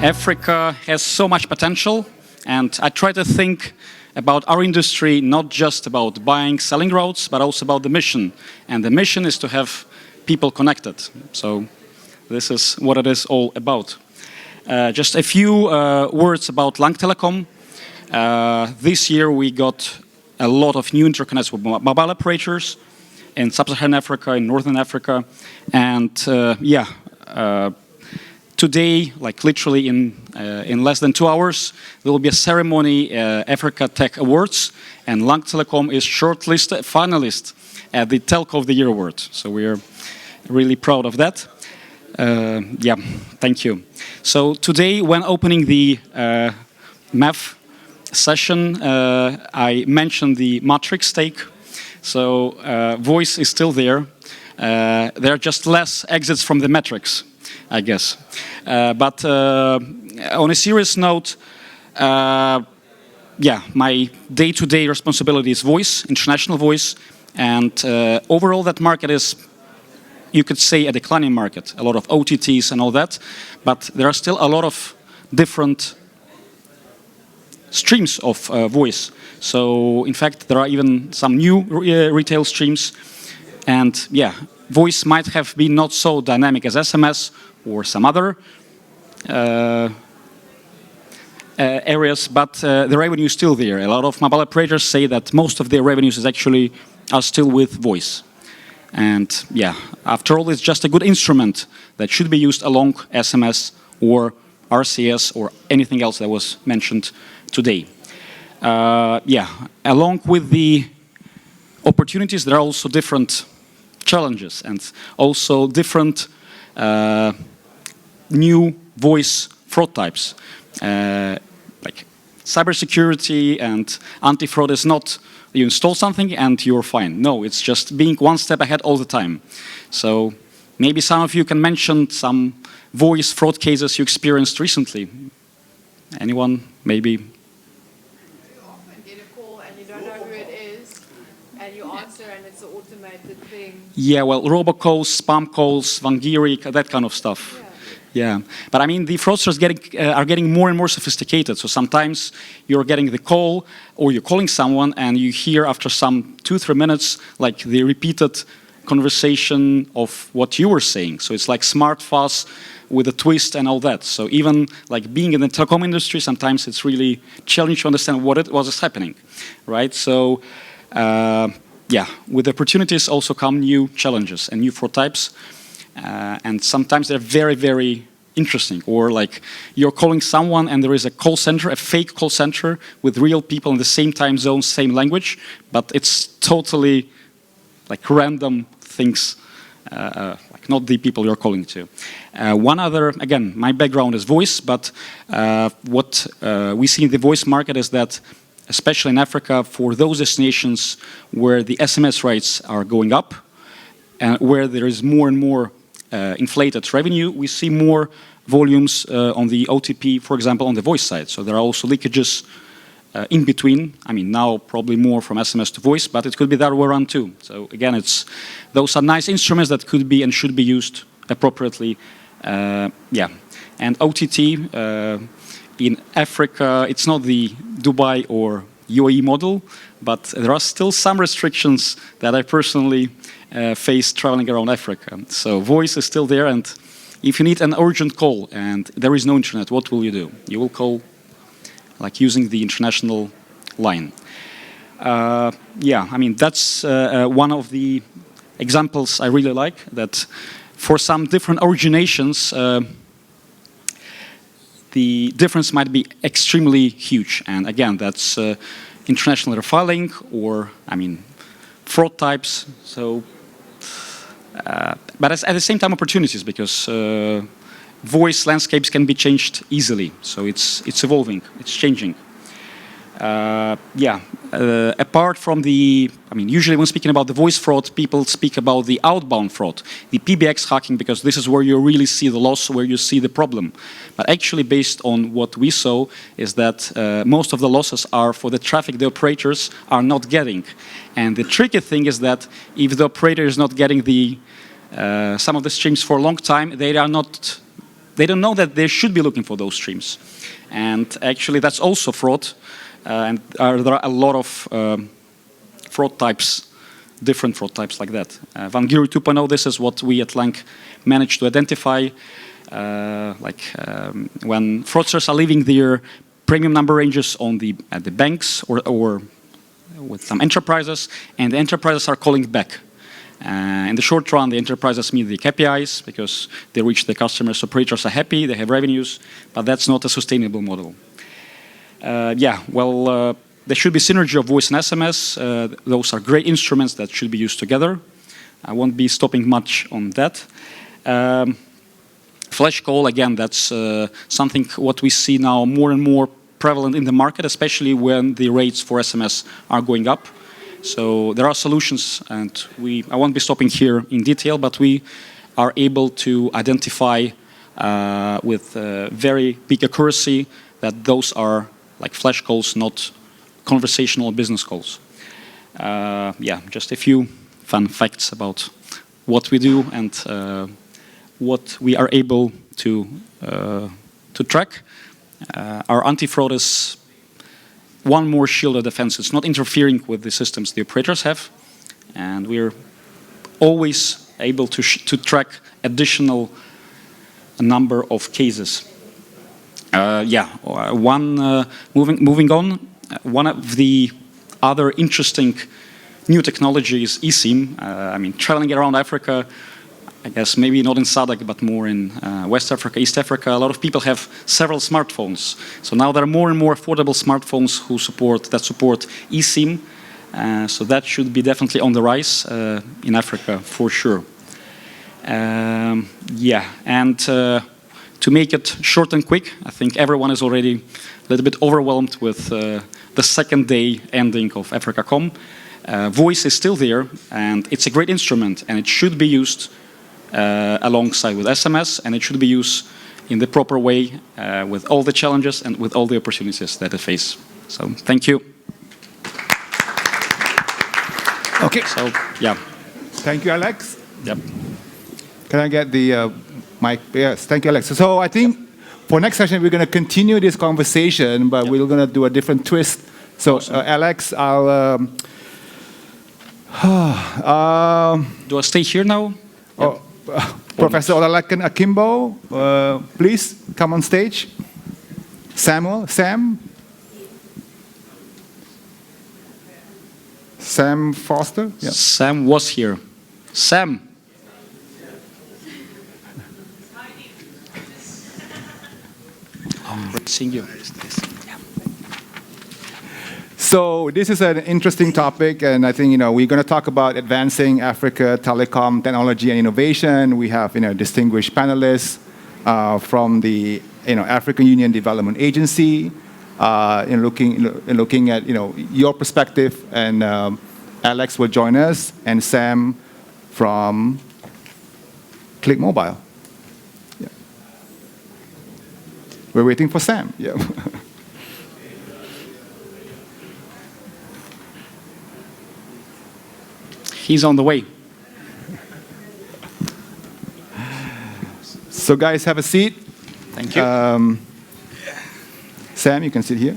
Africa has so much potential, and I try to think about our industry not just about buying, selling routes, but also about the mission. And the mission is to have people connected. So this is what it is all about. Just a few words about Lanck Telecom. This year we got a lot of new interconnects with mobile operators in sub-Saharan Africa, in Northern Africa, and today, like literally in less than 2 hours, there will be a ceremony, Africa Tech Awards, and Lanck Telecom is shortlisted finalist at the Telco of the Year Award. So we're really proud of that. Thank you. So today, when opening the MEF session, I mentioned the matrix stake. So voice is still there. There are just less exits from the matrix, I guess. But on a serious note, my day-to-day responsibility is voice, international voice, and overall that market is, you could say, a declining market. A lot of OTTs and all that, but there are still a lot of different streams of voice. So, in fact, there are even some new retail streams, and voice might have been not so dynamic as SMS or some other areas, but the revenue is still there. A lot of mobile operators say that most of their revenues are still with voice. And after all, it's just a good instrument that should be used along SMS or RCS or anything else that was mentioned today. Along with the opportunities, there are also different challenges and also different new voice fraud types. Like cybersecurity and anti-fraud is not you install something and you're fine. No, it's just being one step ahead all the time. So maybe some of you can mention some voice fraud cases you experienced recently. Anyone? Maybe? You often get a call and you don't know who it is, and you answer and it's an automated thing. Yeah, well, robocalls, spam calls, Vangiri, that kind of stuff. Yeah, but I mean, the fraudsters are getting more and more sophisticated. So sometimes you're getting the call, or you're calling someone, and you hear after some 2-3 minutes, like the repeated conversation of what you were saying. So it's like smart, fast, with a twist and all that. So even like being in the telecom industry, sometimes it's really challenging to understand what is happening, right? So with opportunities also come new challenges and new fraud types. And sometimes they're very, very interesting. Or like you're calling someone and there is a call center, a fake call center with real people in the same time zone, same language, but it's totally like random things, like not the people you're calling to. One other, again, my background is voice, but what we see in the voice market is that, especially in Africa, for those destinations where the SMS rates are going up, and where there is more and more inflated revenue, we see more volumes on the OTP, for example, on the voice side. So there are also leakages in between. I mean, now probably more from SMS to voice, but it could be the other way around too. So again, those are nice instruments that could be and should be used appropriately. And OTT in Africa, it's not the Dubai or UAE model, but there are still some restrictions that I personally face traveling around Africa. So voice is still there, and if you need an urgent call and there is no internet, what will you do? You will call like using the international line. I mean, that's one of the examples I really like, that for some different originations, the difference might be extremely huge. And again, that's international refiling or, I mean, fraud types. So, but at the same time, opportunities, because voice landscapes can be changed easily. So it's evolving, it's changing. Apart from the, I mean, usually when speaking about the voice fraud, people speak about the outbound fraud, the PBX hacking, because this is where you really see the loss, where you see the problem. But actually, based on what we saw, is that most of the losses are for the traffic the operators are not getting. And the tricky thing is that if the operator is not getting the some of the streams for a long time, they are not they don't know that they should be looking for those streams. And actually, that's also fraud. And there are a lot of fraud types, different fraud types like that. Van Guru 2.0, this is what we at Lanck managed to identify. When fraudsters are leaving their premium number ranges on at the banks or with some enterprises, and the enterprises are calling back. In the short run, the enterprises meet the KPIs because they reach the customers, operators are happy, they have revenues, but that's not a sustainable model. There should be synergy of voice and SMS. Those are great instruments that should be used together. I won't be stopping much on that. Flash call, again, that's something what we see now more and more prevalent in the market, especially when the rates for SMS are going up. So there are solutions, and I won't be stopping here in detail, but we are able to identify with very big accuracy that those are like flash calls, not conversational business calls. Just a few fun facts about what we do and what we are able to track. Our anti-fraud is one more shield of defense. It's not interfering with the systems the operators have, and we're always able to track additional number of cases. Moving on, one of the other interesting new technology is eSIM. Traveling around Africa, I guess maybe not in SADC, but more in West Africa, East Africa, a lot of people have several smartphones. So now there are more and more affordable smartphones that support eSIM. So that should be definitely on the rise in Africa for sure. To make it short and quick, I think everyone is already a little bit overwhelmed with the second day ending of AfricaCom. Voice is still there, and it's a great instrument, and it should be used alongside with SMS, and it should be used in the proper way with all the challenges and with all the opportunities that it faces. So thank you. Okay. So yeah. Thank you, Alex. Yep. Can I get the mic? Yes. Thank you, Alex. So I think for next session we're going to continue this conversation, but we're going to do a different twist. So Alex, I'll. Do I stay here now? Oh, Professor Olalekan Akimbo, please come on stage. Sam Foster? Yeah. Sam was here. Sam. Seeing you. So this is an interesting topic, and I think we're going to talk about advancing Africa telecom technology and innovation. We have distinguished panelists from the African Union Development Agency, in looking at your perspective, and Alex will join us, and Sam from Click Mobile. Yeah. We're waiting for Sam. Yeah. He's on the way. So guys, have a seat. Thank you. Sam, you can sit here.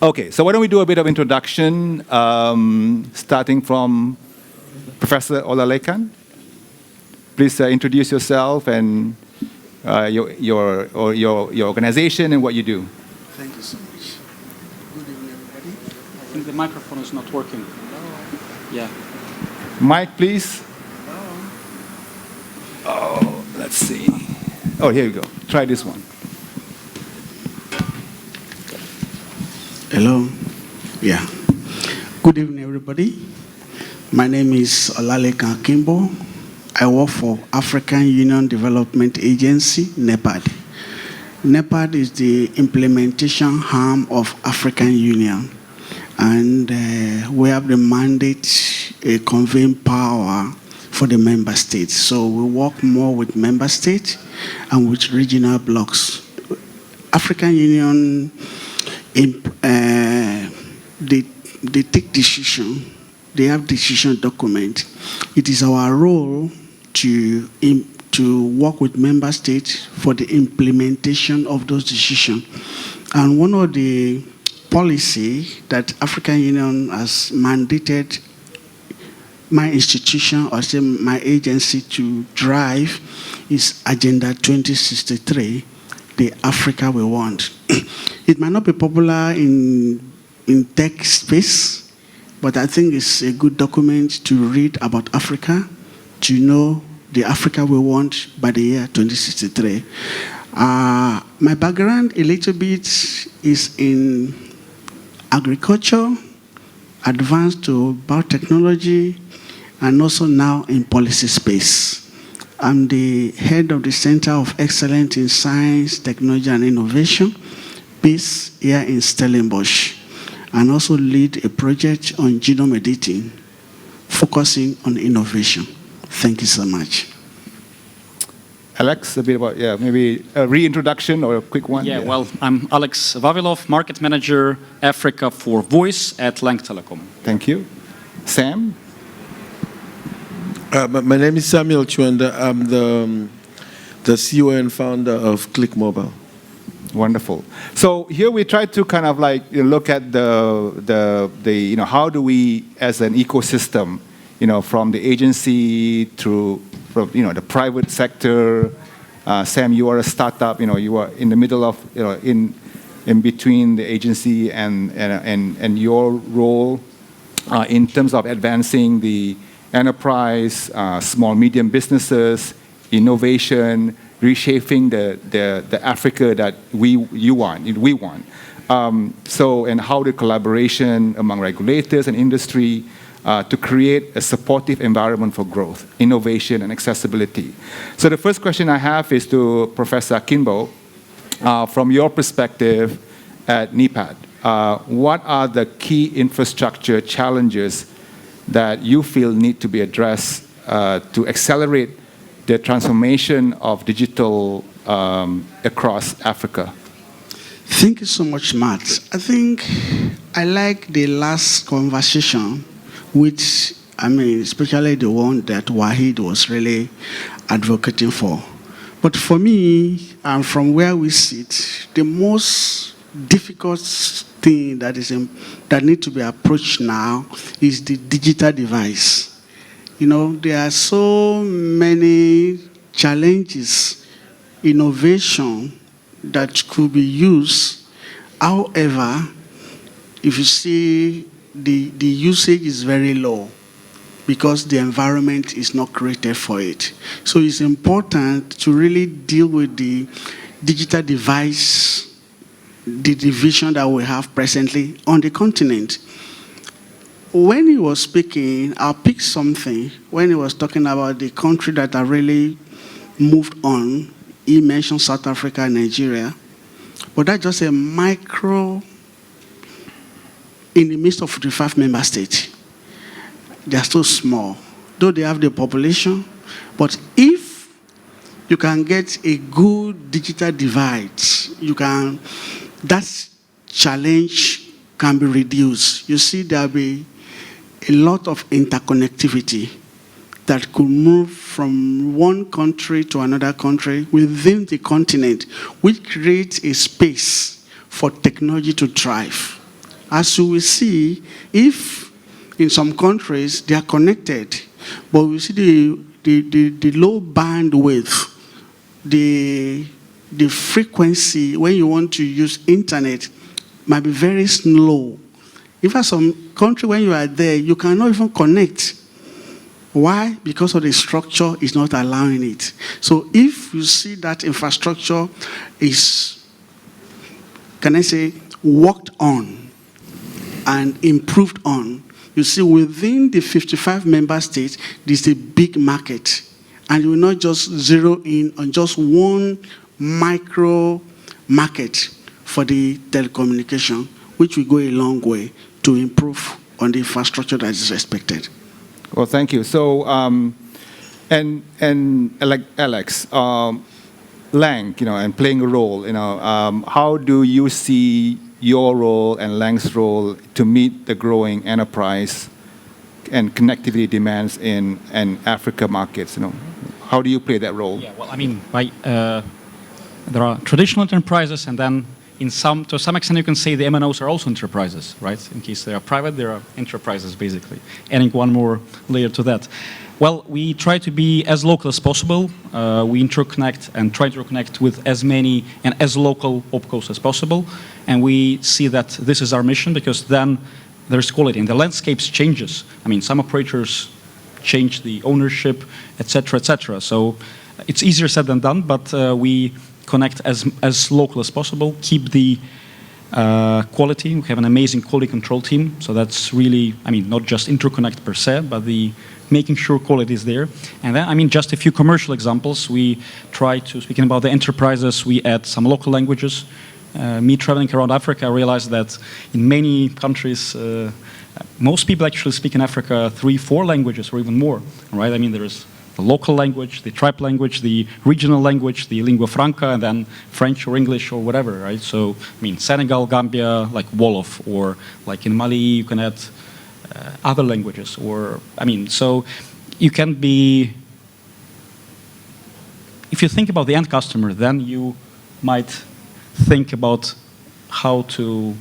Okay, so why don't we do a bit of introduction, starting from Professor Olalekan. Please introduce yourself and your organization and what you do. Thank you so much. Good evening, everybody. I think the microphone is not working. Yeah. Mic, please. Oh, let's see. Oh, here you go. Try this one. Hello. Yeah. Good evening, everybody. My name is Olalekan Akimbo. I work for African Union Development Agency, NEPAD. NEPAD is the implementation arm of African Union. And we have the mandate, conveying power for the member states. So we work more with member states and with regional blocks. African Union, they take decision. They have decision document. It is our role to to work with member states for the implementation of those decisions. And one of the policy that African Union has mandated my institution, or say my agency, to drive is Agenda 2063, the Africa we want. It might not be popular in tech space, but I think it's a good document to read about Africa, to know the Africa we want by the year 2063. My background a little bit is in agriculture, advanced to biotechnology, and also now in policy space. I'm the head of the Center of Excellence in Science, Technology, and Innovation, based here in Stellenbosch, and also lead a project on genome editing, focusing on innovation. Thank you so much. Alex, a bit about, maybe a reintroduction or a quick one? Yeah, well, I'm Alex Vavilov, Market Manager, Africa for Voice at Lanck Telecom. Thank you. Sam? My name is Samuel Chwenda. I'm the CEO and founder of Click Mobile. Wonderful. So here we try to kind of like look at the how do we as an ecosystem, from the agency through the private sector. Sam, you are a startup. You are in the middle of in between the agency and your role in terms of advancing the enterprise, small medium businesses, innovation, reshaping the Africa that we want. And how the collaboration among regulators and industry to create a supportive environment for growth, innovation, and accessibility. So the first question I have is to Professor Kimbo. From your perspective at NEPAD, what are the key infrastructure challenges that you feel need to be addressed to accelerate the transformation of digital across Africa? Thank you so much, Matt. I think I like the last conversation, which, especially the one that Wahid was really advocating for. But for me, and from where we sit, the most difficult thing that needs to be approached now is the digital device. There are so many challenges, innovation that could be used. However, if you see the usage is very low because the environment is not created for it. So it's important to really deal with the digital device, the division that we have presently on the continent. When he was speaking, I'll pick something. When he was talking about the country that are really moved on, he mentioned South Africa and Nigeria. But that's just a micro in the midst of the 5 member states. They are still small, though they have the population. But if you can get a good digital divide, that challenge can be reduced. You see, there'll be a lot of interconnectivity that could move from one country to another country within the continent, which creates a space for technology to thrive. As you will see, if in some countries they are connected, but we see the low bandwidth, the frequency when you want to use internet might be very slow. If at some country when you are there, you cannot even connect. Why? Because of the structure is not allowing it. So if you see that infrastructure is, worked on and improved on, you see within the 55 member states, there's a big market. And you will not just zero in on just one micro market for the telecommunication, which will go a long way to improve on the infrastructure that is expected. Well, thank you. So, like Alex, Lanck, and playing a role, how do you see your role and Lanck's role to meet the growing enterprise and connectivity demands in Africa markets? how do you play that role? Yeah, well, I mean, there are traditional enterprises, and then to some extent you can say the MNOs are also enterprises, right? In case they are private, they are enterprises, basically. Adding one more layer to that. Well, we try to be as local as possible. We interconnect and try to connect with as many and as local opcos as possible. And we see that this is our mission, because then there's quality. And the landscape changes. I mean, some operators change the ownership, etc., etc. So it's easier said than done, but we connect as local as possible, keep the quality. We have an amazing quality control team. So that's really, I mean, not just interconnect per se, but the making sure quality is there. And then, I mean, just a few commercial examples. We try to, speaking about the enterprises, we add some local languages. Me traveling around Africa, I realized that in many countries, most people actually speak in Africa 3-4 languages or even more, right? I mean, there is the local language, the tribe language, the regional language, the lingua franca, and then French or English or whatever, right? So, I mean, Senegal, Gambia, like Wolof, or like in Mali, you can add other languages, or, I mean, so you can be, if you think about the end customer, then you might think about how to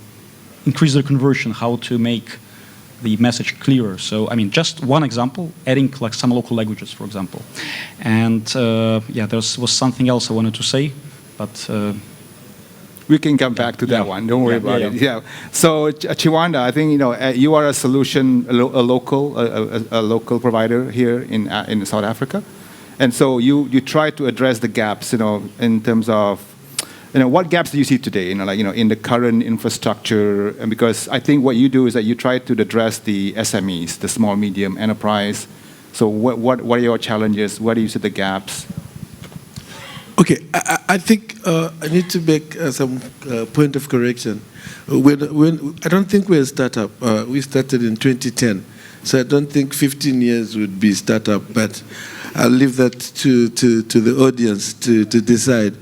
increase their conversion, how to make the message clearer. So, I mean, just one example, adding like some local languages, for example. And yeah, there was something else I wanted to say, but we can come back to that one. Don't worry about it. Yeah. So, Chiwanda, I think you are a solution, a local provider here in South Africa, and so you try to address the gaps, in terms of, what gaps do you see today, in the current infrastructure? And because I think what you do is that you try to address the SMEs, the small medium enterprise. So, what are your challenges? Where do you see the gaps? Okay, I think I need to make some point of correction. I don't think we're a startup. We started in 2010, so I don't think 15 years would be startup. But I'll leave that to the audience to decide.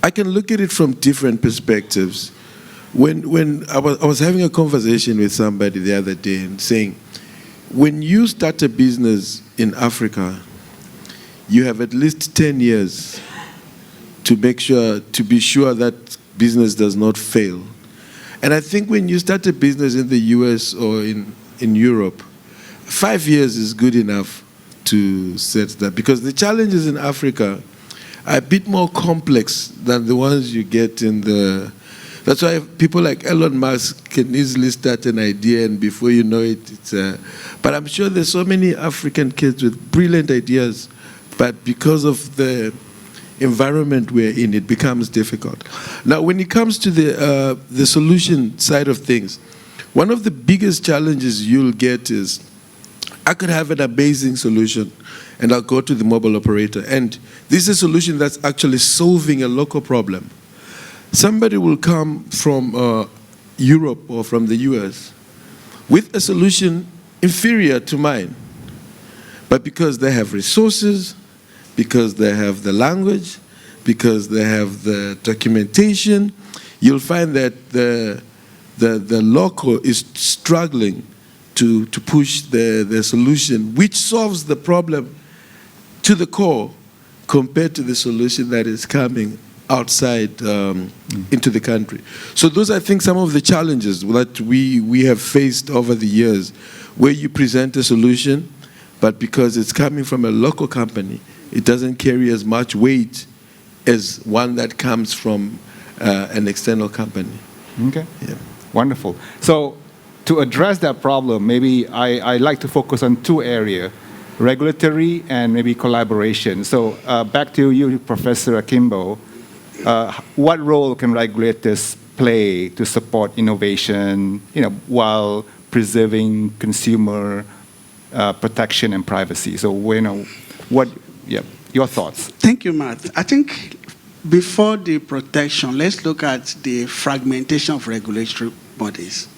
I can look at it from different perspectives. When I was having a conversation with somebody the other day and saying, when you start a business in Africa, you have at least 10 years to be sure that business does not fail. And I think when you start a business in the US or in Europe, 5 years is good enough to set that, because the challenges in Africa are a bit more complex than the ones you get in the... That's why people like Elon Musk can easily start an idea, and before you know it, it's... But I'm sure there's so many African kids with brilliant ideas, but because of the environment we're in, it becomes difficult. Now, when it comes to the solution side of things, one of the biggest challenges you'll get is, I could have an amazing solution, and I'll go to the mobile operator, and this is a solution that's actually solving a local problem. Somebody will come from Europe or from the US with a solution inferior to mine, but because they have resources, because they have the language, because they have the documentation, you'll find that the local is struggling to push the solution, which solves the problem to the core compared to the solution that is coming outside into the country. So those are, I think, some of the challenges that we have faced over the years, where you present a solution, but because it's coming from a local company, it doesn't carry as much weight as one that comes from an external company. Okay, yeah. Wonderful. So to address that problem, maybe I like to focus on two areas, regulatory and maybe collaboration. So back to you, Professor Akimbo. What role can regulators play to support innovation, while preserving consumer protection and privacy? So, your thoughts? Thank you, Matt. I think before the protection, let's look at the fragmentation of regulatory bodies.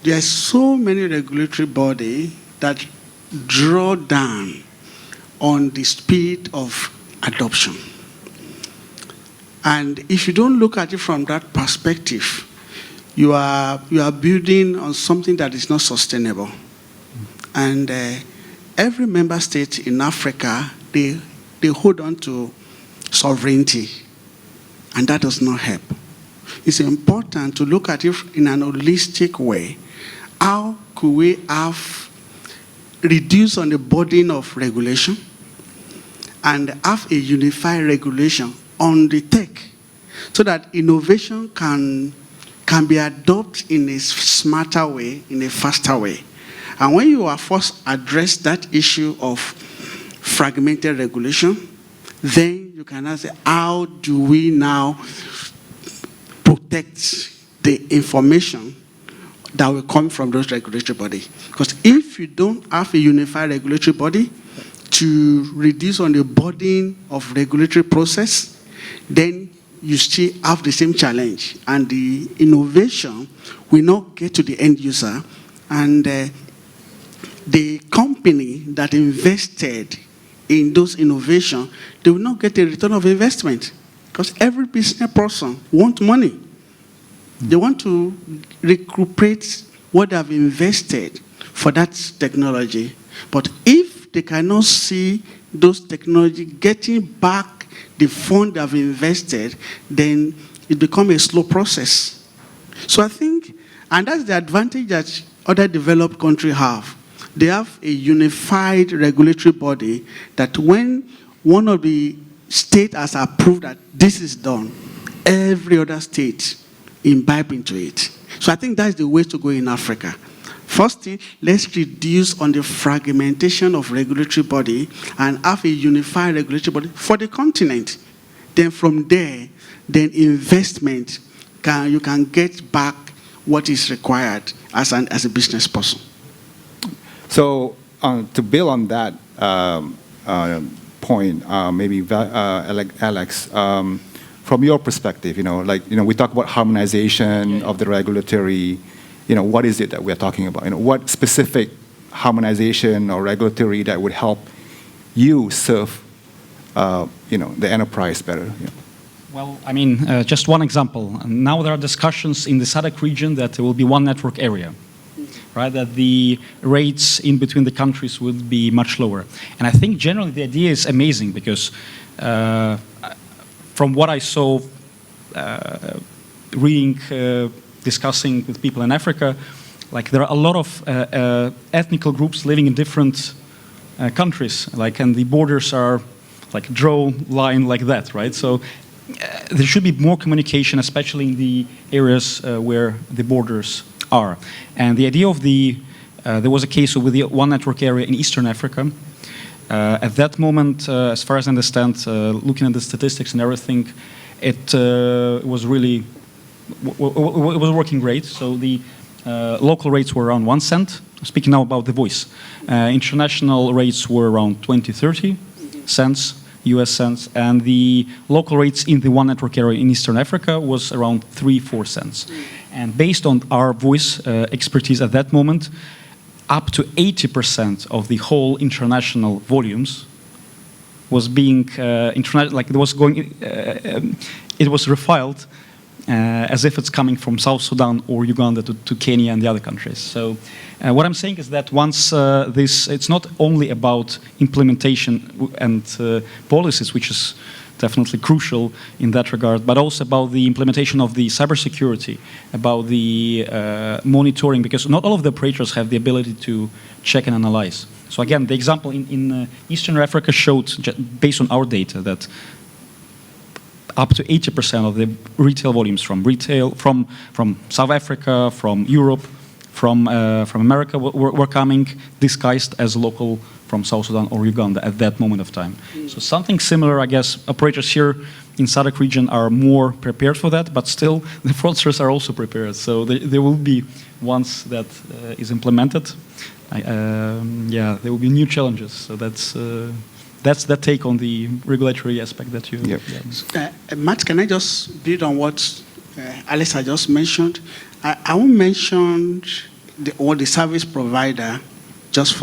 There are so many regulatory bodies that draw down on the speed of adoption. And if you don't look at it from that perspective, you are building on something that is not sustainable. And every member state in Africa, they hold on to sovereignty, and that does not help. It's important to look at it in an holistic way. How could we have reduced on the burden of regulation and have a unified regulation on the tech so that innovation can be adopted in a smarter way, in a faster way? And when you are first address that issue of fragmented regulation, then you can ask, how do we now protect the information that will come from those regulatory bodies? Because if you don't have a unified regulatory body to reduce on the burden of regulatory process, then you still have the same challenge, and the innovation will not get to the end user, and the company that invested in those innovations, they will not get a return of investment, because every business person wants money. They want to recuperate what they have invested for that technology. But if they cannot see those technology getting back the fund they have invested, then it becomes a slow process. So I think, and that's the advantage that other developed countries have. They have a unified regulatory body that when one of the states has approved that this is done, every other state imbibe into it. So I think that's the way to go in Africa. First thing, let's reduce on the fragmentation of regulatory body and have a unified regulatory body for the continent. Then from there, then investment, you can get back what is required as a business person. So to build on that point, maybe Alex, from your perspective, we talk about harmonization of the regulatory. What is it that we're talking about? What specific harmonization or regulatory that would help you serve, the enterprise better? Well, I mean, just one example. Now there are discussions in the SADC region that there will be one network area, right? That the rates in between the countries will be much lower. And I think generally the idea is amazing because from what I saw reading, discussing with people in Africa, like there are a lot of ethnic groups living in different countries, and the borders are draw line like that, right? So there should be more communication, especially in the areas where the borders are. And the idea of there was a case with the one network area in Eastern Africa. At that moment, as far as I understand, looking at the statistics and everything, it was really it was working great. So the local rates were around 1 cent. Speaking now about the voice, international rates were around 20-30 cents. US cents, and the local rates in the one network area in Eastern Africa was around 3-4 cents. And based on our voice expertise at that moment, up to 80% of the whole international volumes was being it was refiled as if it's coming from South Sudan or Uganda to Kenya and the other countries. So what I'm saying is that once it's not only about implementation and policies, which is definitely crucial in that regard, but also about the implementation of the cybersecurity, about the monitoring, because not all of the operators have the ability to check and analyze. So again, the example in Eastern Africa showed, based on our data, that up to 80% of the retail volumes from South Africa, from Europe, from America were coming disguised as local from South Sudan or Uganda at that moment of time. So something similar, I guess, operators here in SADC region are more prepared for that, but still the fraudsters are also prepared. So there will be, once that is implemented, there will be new challenges. So that's the take on the regulatory aspect that you... Yep. Matt, can I just build on what Alex had just mentioned? I won't mention the service provider just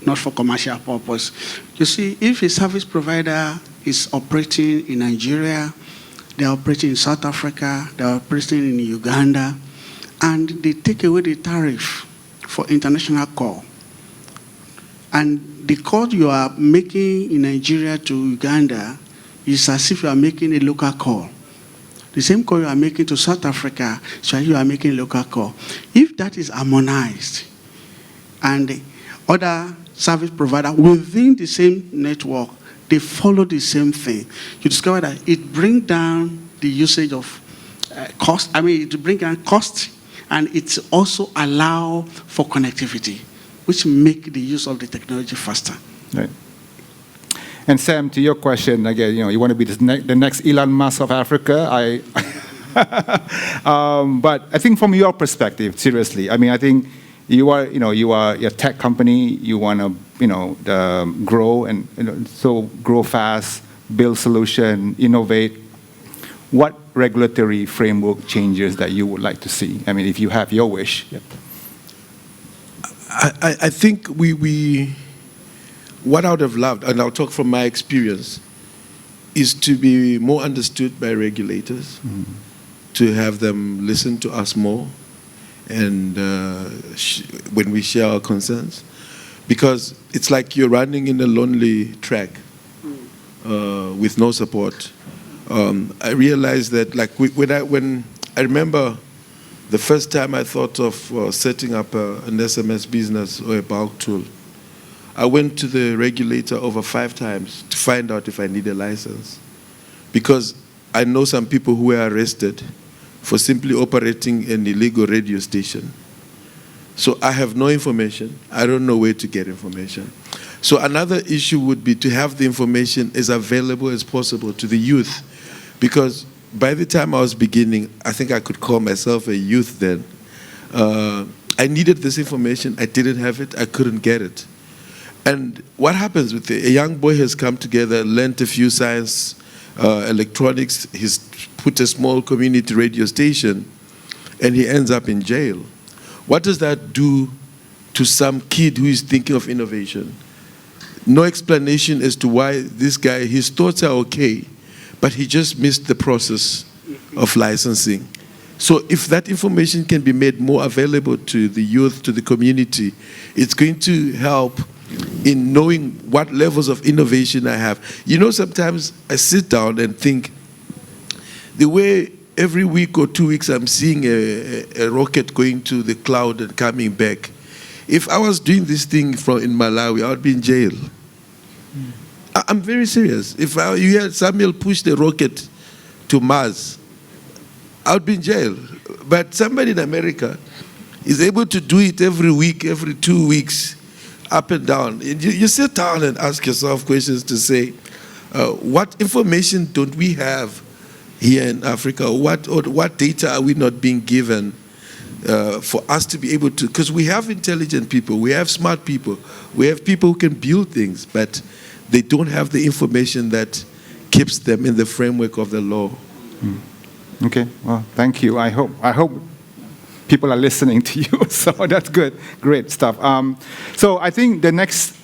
not for commercial purpose. You see, if a service provider is operating in Nigeria, they're operating in South Africa, they're operating in Uganda, and they take away the tariff for international call, And the call you are making in Nigeria to Uganda is as if you are making a local call. The same call you are making to South Africa, so you are making a local call. If that is harmonized, and the other service provider within the same network, they follow the same thing, you discover that it brings down the usage of cost. I mean, it brings down cost, and it also allow for connectivity, which make the use of the technology faster. Right. And Sam, to your question again, you want to be the next Elon Musk of Africa. But I think from your perspective, seriously, I mean, I think you are a tech company. You want to, grow and so grow fast, build solution, innovate. What regulatory framework changes that you would like to see? I mean, if you have your wish. Yep. I think what I would have loved, and I'll talk from my experience, is to be more understood by regulators, to have them listen to us more, and when we share our concerns, because it's like you're running in a lonely track with no support. I realized that, like when I remember the first time I thought of setting up an SMS business or a bulk tool, I went to the regulator over 5 times to find out if I need a license, because I know some people who were arrested for simply operating an illegal radio station. So I have no information. I don't know where to get information. So another issue would be to have the information as available as possible to the youth, because by the time I was beginning, I think I could call myself a youth then. I needed this information. I didn't have it. I couldn't get it. And what happens with a young boy has come together, learned a few science, electronics, he's put a small community radio station, and he ends up in jail. What does that do to some kid who is thinking of innovation? No explanation as to why this guy, his thoughts are okay, but he just missed the process of licensing. So if that information can be made more available to the youth, to the community, it's going to help in knowing what levels of innovation I have. Sometimes I sit down and think, the way every week or 2 weeks I'm seeing a rocket going to the cloud and coming back, if I was doing this thing in Malawi, I would be in jail. I'm very serious. If you had Samuel push the rocket to Mars, I would be in jail. But somebody in America is able to do it every week, every 2 weeks, up and down. You sit down and ask yourself questions to say, what information don't we have here in Africa? What data are we not being given for us to be able to? Because we have intelligent people, we have smart people, we have people who can build things, but they don't have the information that keeps them in the framework of the law. Okay, well, thank you. I hope people are listening to you, so that's good. Great stuff. So I think the next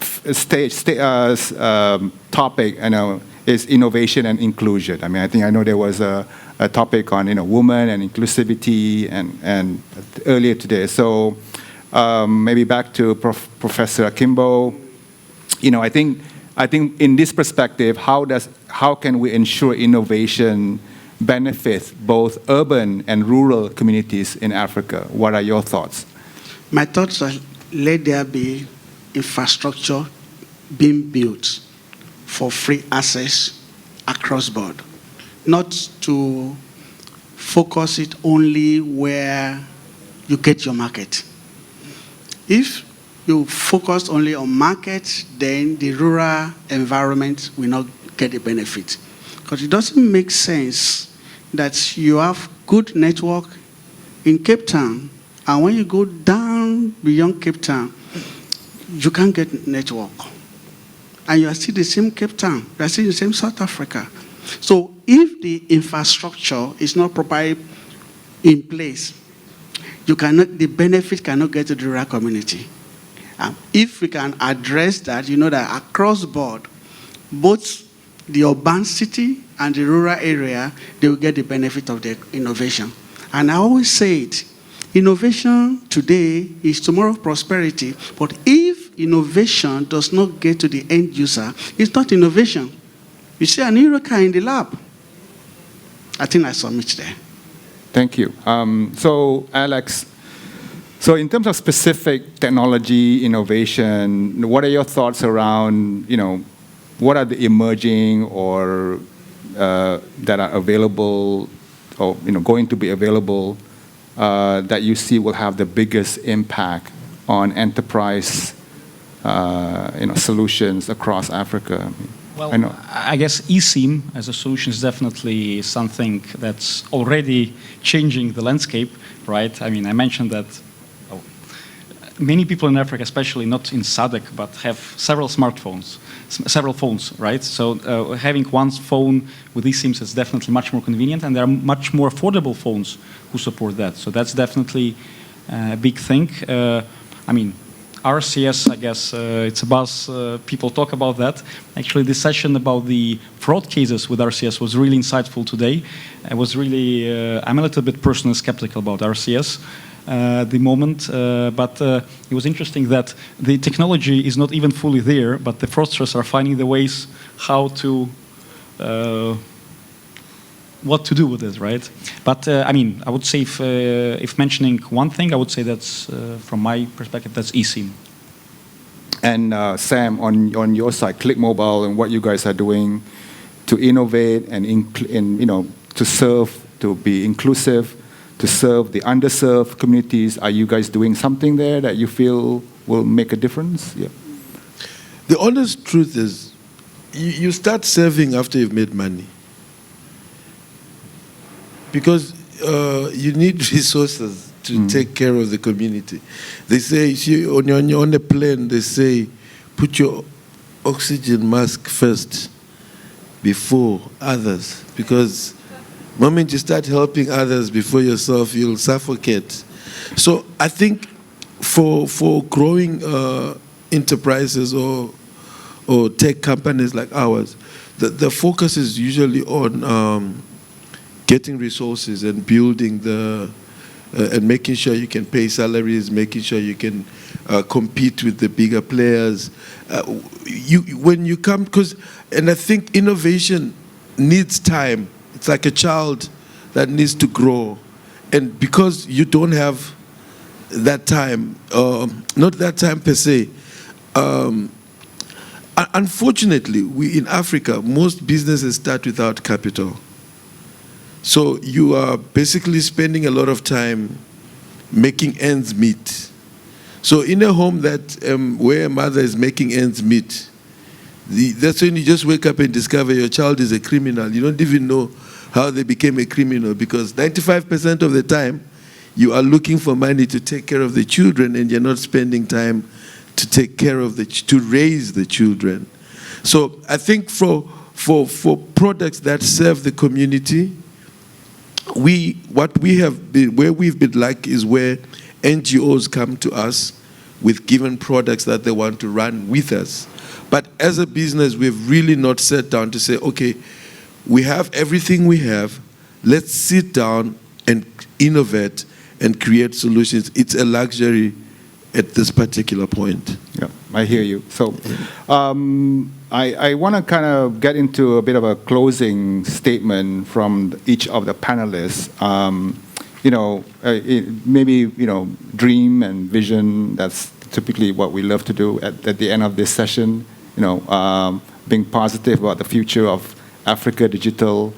topic, is innovation and inclusion. I know there was a topic on women and inclusivity and earlier today. So maybe back to Professor Akimbo. I think in this perspective, how can we ensure innovation benefits both urban and rural communities in Africa? What are your thoughts? My thoughts are, let there be infrastructure being built for free access across board, not to focus it only where you get your market. If you focus only on market, then the rural environment will not get the benefit. Because it doesn't make sense that you have good network in Cape Town, and when you go down beyond Cape Town, you can't get network. And you are still the same Cape Town, you are still the same South Africa. So if the infrastructure is not properly in place, the benefit cannot get to the rural community. If we can address that, that across board, both the urban city and the rural area, they will get the benefit of the innovation. And I always say it, innovation today is tomorrow's prosperity, but if innovation does not get to the end user, it's not innovation. You see an Eureka in the lab. I think I submit there. Thank you. So, Alex, so in terms of specific technology innovation, what are your thoughts around, what are the emerging or that are available or, going to be available that you see will have the biggest impact on enterprise, solutions across Africa? Well, I guess eSIM as a solution is definitely something that's already changing the landscape, right? I mean, I mentioned that many people in Africa, especially not in SADC, but have several smartphones, several phones, right? So having one phone with eSIMs is definitely much more convenient, and there are much more affordable phones who support that. So that's definitely a big thing. I mean, RCS, I guess, it's a buzz. People talk about that. Actually, this session about the fraud cases with RCS was really insightful today. I was really, I'm a little bit personally skeptical about RCS at the moment, but it was interesting that the technology is not even fully there, but the fraudsters are finding the ways how to, what to do with it, right? But I mean, I would say if mentioning one thing, I would say that's, from my perspective, that's eSIM. And Sam, on your side, Click Mobile and what you guys are doing to innovate and to serve, to be inclusive, to serve the underserved communities, are you guys doing something there that you feel will make a difference? Yeah. The honest truth is, you start serving after you've made money. Because you need resources to take care of the community. They say, on a plane, they say, put your oxygen mask first before others. Because the moment you start helping others before yourself, you'll suffocate. So I think for growing enterprises or tech companies like ours, the focus is usually on getting resources and building and making sure you can pay salaries, making sure you can compete with the bigger players. When you come, and I think innovation needs time. It's like a child that needs to grow. And because you don't have that time, not that time per se, unfortunately, in Africa, most businesses start without capital. So you are basically spending a lot of time making ends meet. So in a home where a mother is making ends meet, that's when you just wake up and discover your child is a criminal. You don't even know how they became a criminal, because 95% of the time you are looking for money to take care of the children, and you're not spending time to take care of to raise the children. So I think for products that serve the community, where we've been like is where NGOs come to us with given products that they want to run with us. But as a business, we've really not sat down to say, okay, we have everything we have, let's sit down and innovate and create solutions. It's a luxury at this particular point. Yeah, I hear you. So I want to kind of get into a bit of a closing statement from each of the panelists. Maybe, dream and vision, that's typically what we love to do at the end of this session, being positive about the future of Africa Digital.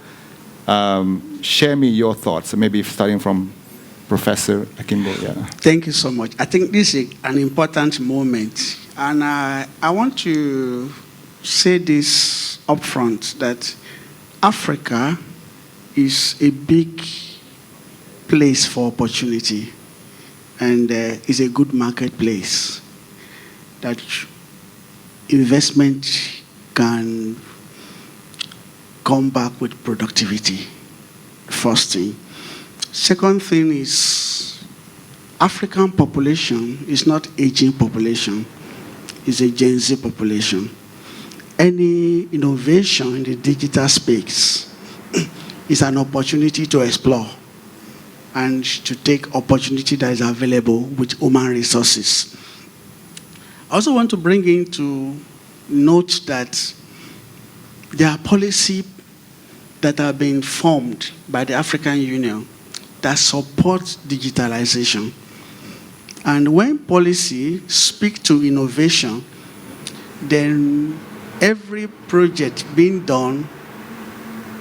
Share me your thoughts, maybe starting from Professor Akimbo. Yeah. Thank you so much. I think this is an important moment. And I want to say this up front, that Africa is a big place for opportunity, and is a good marketplace that investment can come back with productivity. First thing. Second thing is, African population is not aging population, it's a Gen Z population. Any innovation in the digital space is an opportunity to explore and to take opportunity that is available with human resources. I also want to bring in to note that there are policies that are being formed by the African Union that support digitalization. And when policy speak to innovation, then every project being done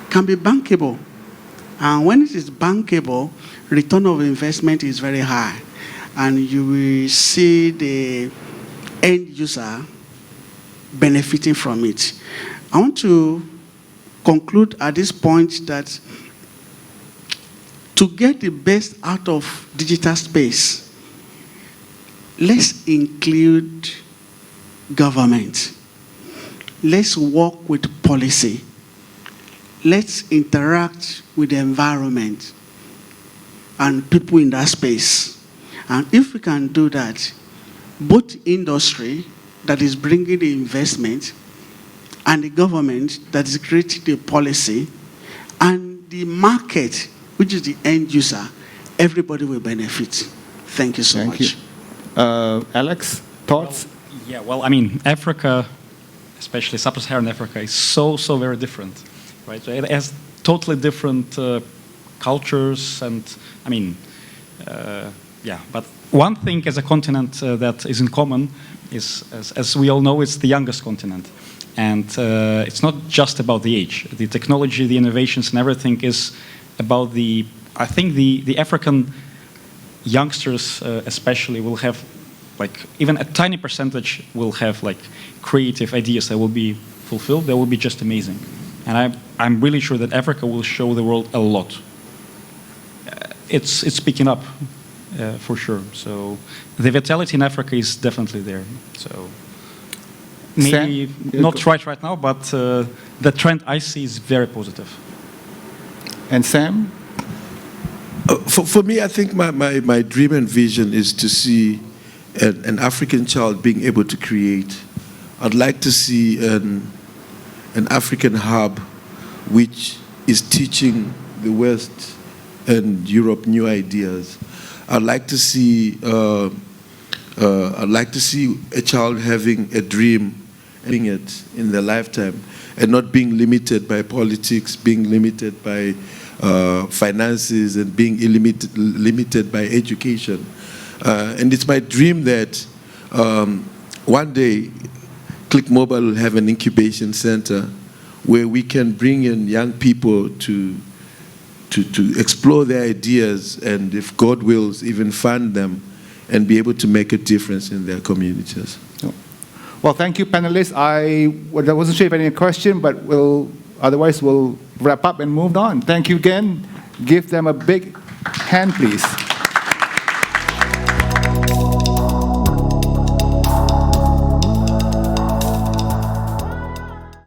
can be bankable. And when it is bankable, return of investment is very high. And you will see the end user benefiting from it. I want to conclude at this point that to get the best out of digital space, let's include government. Let's work with policy. Let's interact with the environment and people in that space. And if we can do that, both industry that is bringing the investment and the government that is creating the policy and the market, which is the end user, everybody will benefit. Thank you so much. Thank you. Alex, thoughts? Yeah, well, I mean, Africa, especially sub-Saharan Africa, is so very different, right? So it has totally different cultures and, I mean, yeah. But one thing as a continent that is in common is, as we all know, it's the youngest continent. And it's not just about the age. The technology, the innovations and everything is about the, I think the African youngsters especially will have, like, even a tiny percentage will have like creative ideas that will be fulfilled. That will be just amazing. And I'm really sure that Africa will show the world a lot. It's picking up for sure. So the vitality in Africa is definitely there. So maybe not right now, but the trend I see is very positive. And Sam? For me, I think my dream and vision is to see an African child being able to create. I'd like to see an African hub which is teaching the West and Europe new ideas. I'd like to see a child having a dream, having it in their lifetime, and not being limited by politics, being limited by finances, and being limited by education. And it's my dream that one day Click Mobile will have an incubation center where we can bring in young people to explore their ideas, and if God wills, even fund them and be able to make a difference in their communities. Well, thank you, panelists. I wasn't sure if any question, but otherwise we'll wrap up and move on. Thank you again. Give them a big hand, please.